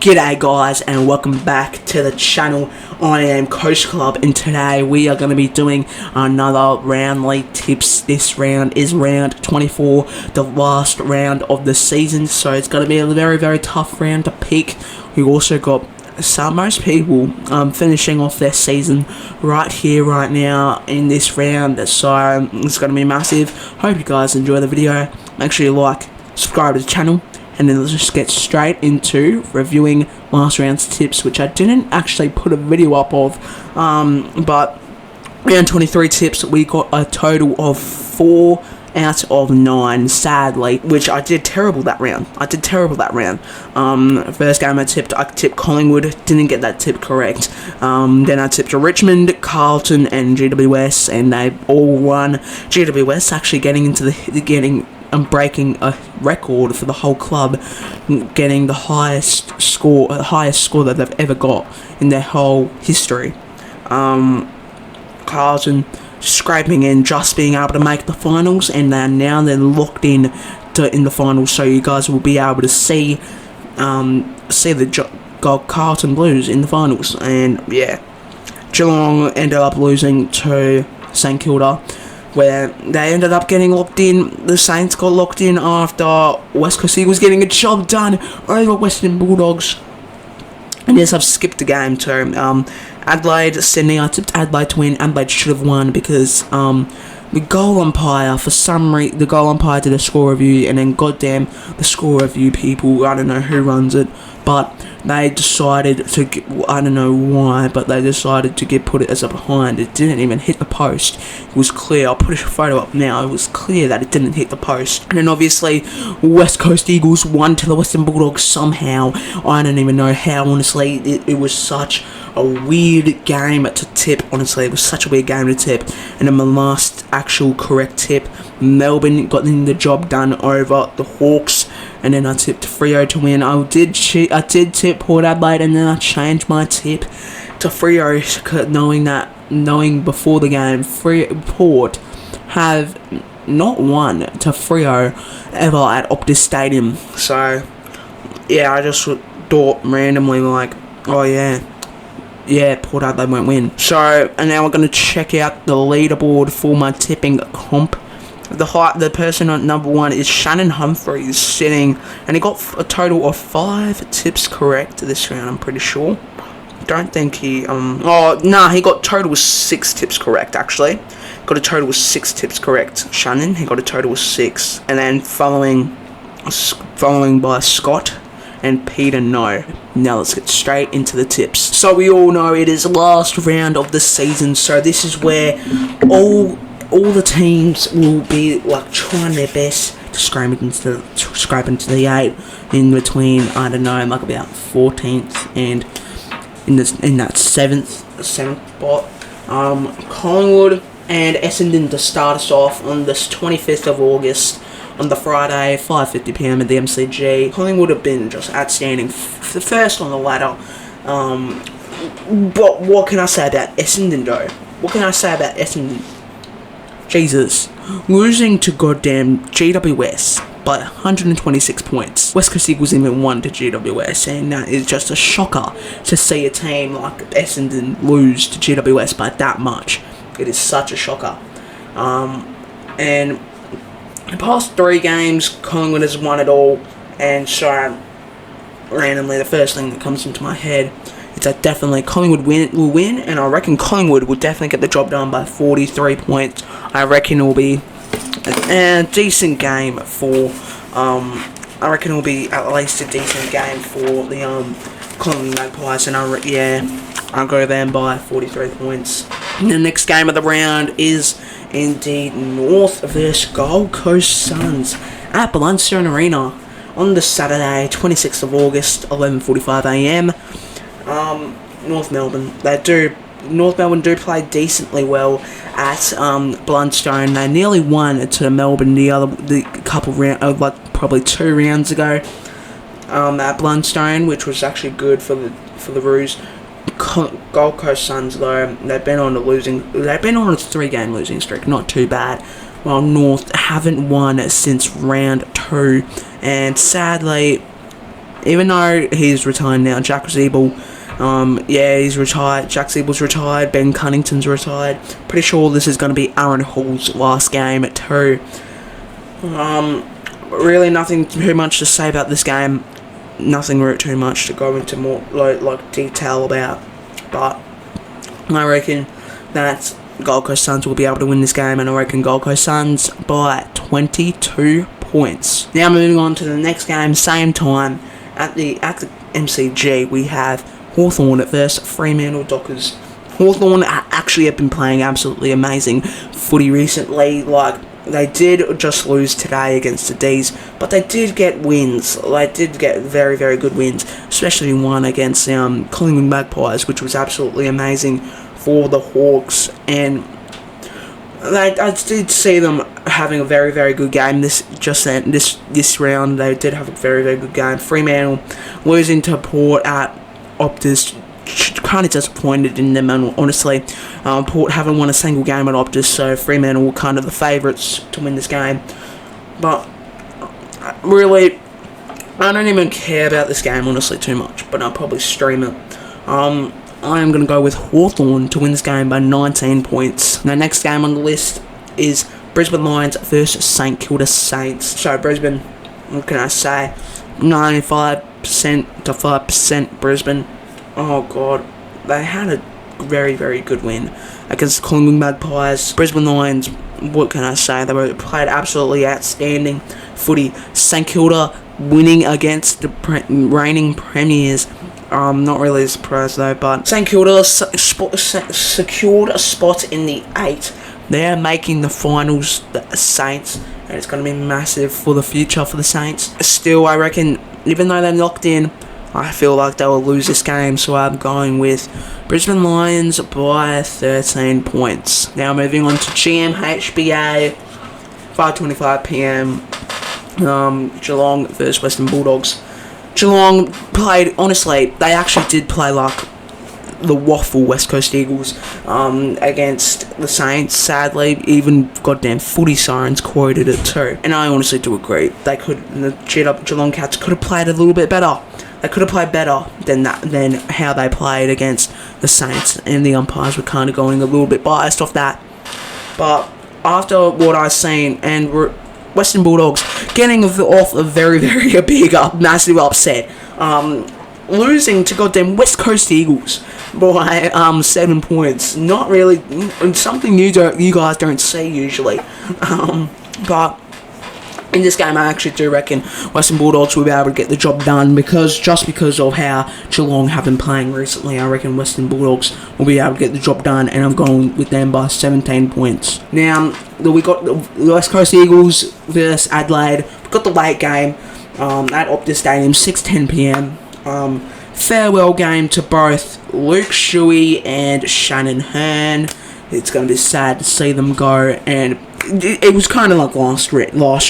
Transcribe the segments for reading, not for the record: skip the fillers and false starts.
G'day guys, and welcome back to the channel. I am Coach Club, and today we are going to be doing another round league tips. This round is round 24, the last round of the season, so it's going to be a very tough round to pick. We also got most people finishing off their season right here, right now in this round, so it's going to be massive. Hope you guys enjoy the video. Make sure you like, subscribe to the channel. And then let's just get straight into reviewing last round's tips, which I didn't actually put a video up of. But round 23 tips, we got a total of 4 out of 9, sadly, which I did terrible that round. First game I tipped Collingwood, didn't get that tip correct. Then I tipped Richmond, Carlton, and GWS, and they all won. GWS actually breaking a record for the whole club, getting the highest score that they've ever got in their whole history. Carlton scraping in, just being able to make the finals, and they're locked in the finals. So you guys will be able to see the Carlton Blues in the finals. And yeah, Geelong ended up losing to St Kilda, where they ended up getting locked in. The Saints got locked in after West Coast Eagles getting a job done over Western Bulldogs. And yes, I've skipped the game too. Adelaide, Sydney, I tipped Adelaide to win. Adelaide should have won because the goal umpire, for some reason, the goal umpire did a score review, and then goddamn the score review people, I don't know who runs it, but they decided to get, I don't know why, but they decided to put it as a behind. It didn't even hit the post. It was clear. I'll put a photo up now. It was clear that it didn't hit the post. And then obviously West Coast Eagles won to the Western Bulldogs somehow. I don't even know how, honestly. It was such a weird game to tip. Honestly, it was such a weird game to tip. And then my last actual correct tip, Melbourne got the job done over the Hawks. And then I tipped Freo to win. I did tip Port Adelaide, and then I changed my tip to Freo, knowing before the game Port have not won to Freo ever at Optus Stadium. So yeah, I just thought randomly like, oh yeah, Port Adelaide won't win. So, and now we're going to check out the leaderboard for my tipping comp. The person on number 1 is Shannon Humphreys, sitting, and he got a total of 5 tips correct this round, I'm pretty sure. Don't think he, he got total of 6 tips correct, actually. Got a total of 6 tips correct, Shannon. He got a total of 6. And then following by Scott and Peter, no. Now let's get straight into the tips. So we all know it is the last round of the season, so this is where all the teams will be like trying their best to scrape into the 8 in between, I don't know, like about 14th and in that 7th spot. Collingwood and Essendon to start us off on this 25th of August on the Friday, 5:50 PM at the MCG. Collingwood have been just outstanding, the first on the ladder. But what can I say about Essendon though? Jesus, losing to goddamn GWS by 126 points. West Coast Eagles even won to GWS, and that is just a shocker to see a team like Essendon lose to GWS by that much. It is such a shocker. And the past 3 games, Collingwood has won it all, and so randomly the first thing that comes into my head is that definitely Collingwood will win, and I reckon Collingwood will definitely get the job done by 43 points. I reckon it will be a decent game for, I reckon it will be at least a decent game for the Collingwood Magpies, and I'll go them by 43 points. And the next game of the round is indeed North versus Gold Coast Suns at BULLDOGS Arena on the Saturday, 26th of August, 11:45 AM. North Melbourne do play decently well at BULLDOGS. They nearly won to Melbourne the couple rounds, like probably 2 rounds ago, at BULLDOGS, which was actually good for the Roos. Gold Coast Suns though, they've been on a 3-game losing streak, not too bad. While North haven't won since round 2, and sadly even though he's retired now, Jack Zeeble, yeah, he's retired. Jack Zeeble's retired. Ben Cunnington's retired. Pretty sure this is going to be Aaron Hall's last game too. Really nothing too much to say about this game. Nothing too much to go into more like detail about. But I reckon that Gold Coast Suns will be able to win this game, and I reckon Gold Coast Suns by 22 points. Now moving on to the next game, same time at the MCG, we have Hawthorn versus Fremantle Dockers. Hawthorn actually have been playing absolutely amazing footy recently. Like, they did just lose today against the D's, but they did get wins. They did get very, very good wins, especially one against Collingwood Magpies, which was absolutely amazing for the Hawks. And I did see them having a very, very good game this round. They did have a very, very good game. Fremantle losing to Port at Optus, kind of disappointed in them, and honestly, Port haven't won a single game at Optus, so Fremantle were kind of the favourites to win this game. But really, I don't even care about this game honestly too much, but I'll probably stream it. I am going to go with Hawthorn to win this game by 19 points. The next game on the list is Brisbane Lions versus St Kilda Saints. So Brisbane, what can I say, 95% to 5% Brisbane. Oh god, they had a very, very good win against the Collingwood Magpies. Brisbane Lions, what can I say, they played absolutely outstanding footy. St Kilda winning against the reigning premiers. Not really surprised though, but St Kilda secured a spot in the 8. They're making the finals, the Saints, and it's going to be massive for the future for the Saints. Still, I reckon, even though they're locked in, I feel like they will lose this game, so I'm going with Brisbane Lions by 13 points. Now moving on to GMHBA, 5:25 PM, Geelong versus Western Bulldogs. Geelong played, honestly, they actually did play like the waffle West Coast Eagles against the Saints. Sadly, even goddamn footy sirens quoted it too, and I honestly do agree. They could, the Geelong Cats could have played a little bit better. They could have played better than how they played against the Saints, and the umpires were kind of going a little bit biased off that. But after what I've seen, and Western Bulldogs getting off a very, very big, massive upset, losing to goddamn West Coast Eagles by 7 points. Not really something you guys don't see usually, but in this game, I actually do reckon Western Bulldogs will be able to get the job done, because of how Geelong have been playing recently. I reckon Western Bulldogs will be able to get the job done, and I'm going with them by 17 points. Now, we got the West Coast Eagles versus Adelaide. We've got the late game at Optus Stadium, 6:10 PM. Farewell game to both Luke Shuey and Shannon Hearn. It's going to be sad to see them go, and it was kind of like last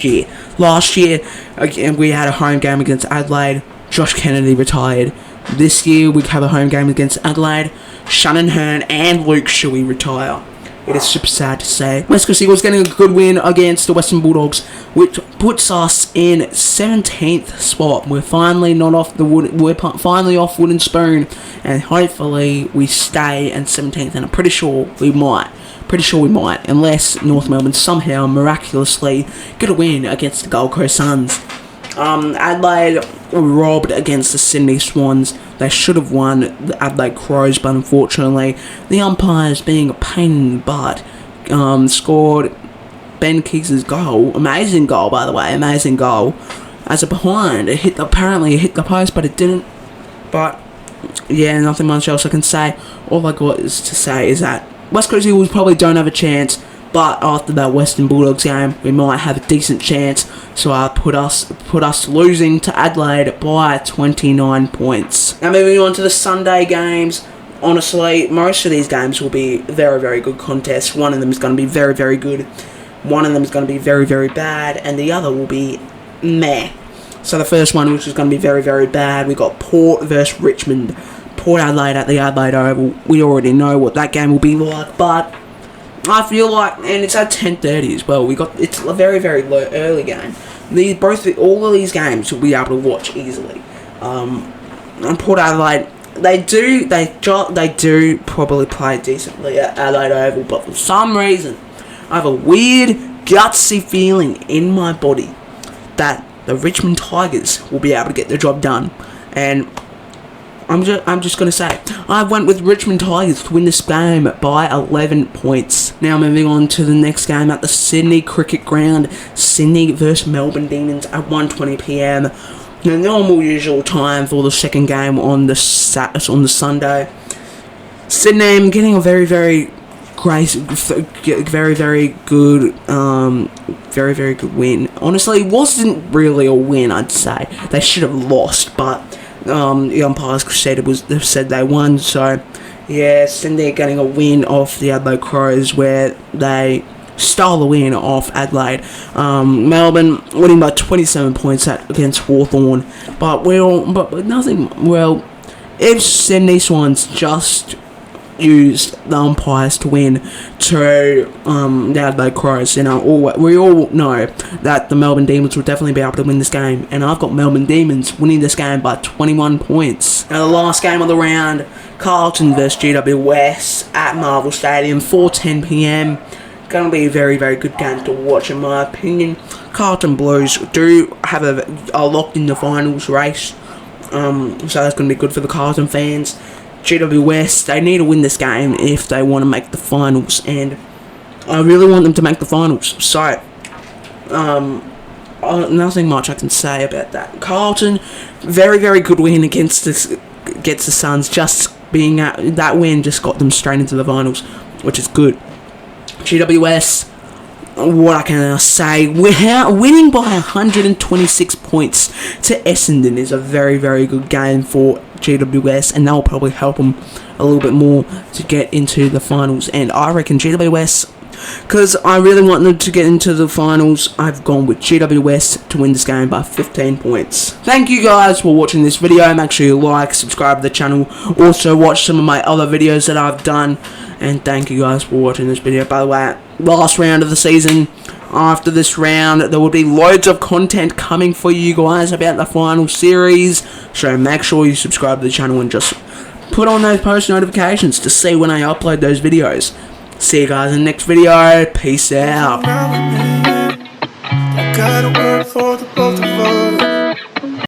year. Last year, again, we had a home game against Adelaide. Josh Kennedy retired. This year, we have a home game against Adelaide. Shannon Hearn and Luke Shuey retire. It is super sad to say. West Coast Eagles getting a good win against the Western Bulldogs, which puts us in 17th spot. We're finally not off the wood. We're finally off wooden spoon, and hopefully we stay in 17th. And I'm pretty sure we might. Unless North Melbourne somehow miraculously get a win against the Gold Coast Suns. Adelaide were robbed against the Sydney Swans. They should have won the Adelaide Crows, but unfortunately, the umpires, being a pain in the butt, scored Ben Keys' goal. Amazing goal, by the way. Amazing goal. As a behind, apparently it hit the post, but it didn't. But yeah, nothing much else I can say. All I got is to say is that West Coast Eagles probably don't have a chance, but after that Western Bulldogs game, we might have a decent chance. So I put us losing to Adelaide by 29 points. Now moving on to the Sunday games. Honestly, most of these games will be very, very good contests. One of them is going to be very, very good. One of them is going to be very, very bad, and the other will be meh. So the first one, which is going to be very, very bad, we got Port versus Richmond. Port Adelaide at the Adelaide Oval. We already know what that game will be like, but I feel like, and it's at 10:30 as well. It's a very, very early game. All of these games will be able to watch easily. And Port Adelaide, they do probably play decently at Adelaide Oval, but for some reason, I have a weird, gutsy feeling in my body that the Richmond Tigers will be able to get the job done. And I'm just going to say, I went with Richmond Tigers to win this game by 11 points. Now moving on to the next game at the Sydney Cricket Ground, Sydney versus Melbourne Demons at 1:20 p.m. The normal usual time for the second game on the Sunday. Sydney getting a very good, very good win. Honestly, it wasn't really a win. I'd say they should have lost, but the umpires said they won. So yeah, Sydney getting a win off the Adelaide Crows, where they stole the win off Adelaide. Melbourne winning by 27 points against Hawthorn, but nothing. Well, if Sydney Swans just used the umpires to win to the Adelaide Crows, we all know that the Melbourne Demons will definitely be able to win this game, and I've got Melbourne Demons winning this game by 21 points. Now the last game of the round, Carlton versus GWS at Marvel Stadium, 4:10 p.m. Going to be a very good game to watch, in my opinion. Carlton Blues do have a locked in the finals race, so that's going to be good for the Carlton fans. GWS, they need to win this game if they want to make the finals, and I really want them to make the finals. So, nothing much I can say about that. Carlton, very good win against the Suns. Just being that win just got them straight into the finals, which is good. GWS, what I can say, winning by 126 points to Essendon is a very good game for GWS, and that will probably help them a little bit more to get into the finals. And I reckon GWS, because I really want them to get into the finals, I've gone with GWS to win this game by 15 points. Thank you guys for watching this video. Make sure you like, subscribe to the channel. Also watch some of my other videos that I've done. And thank you guys for watching this video. By the way, last round of the season. After this round, there will be loads of content coming for you guys about the final series. So make sure you subscribe to the channel and just put on those post notifications to see when I upload those videos. See you guys in the next video. Peace out.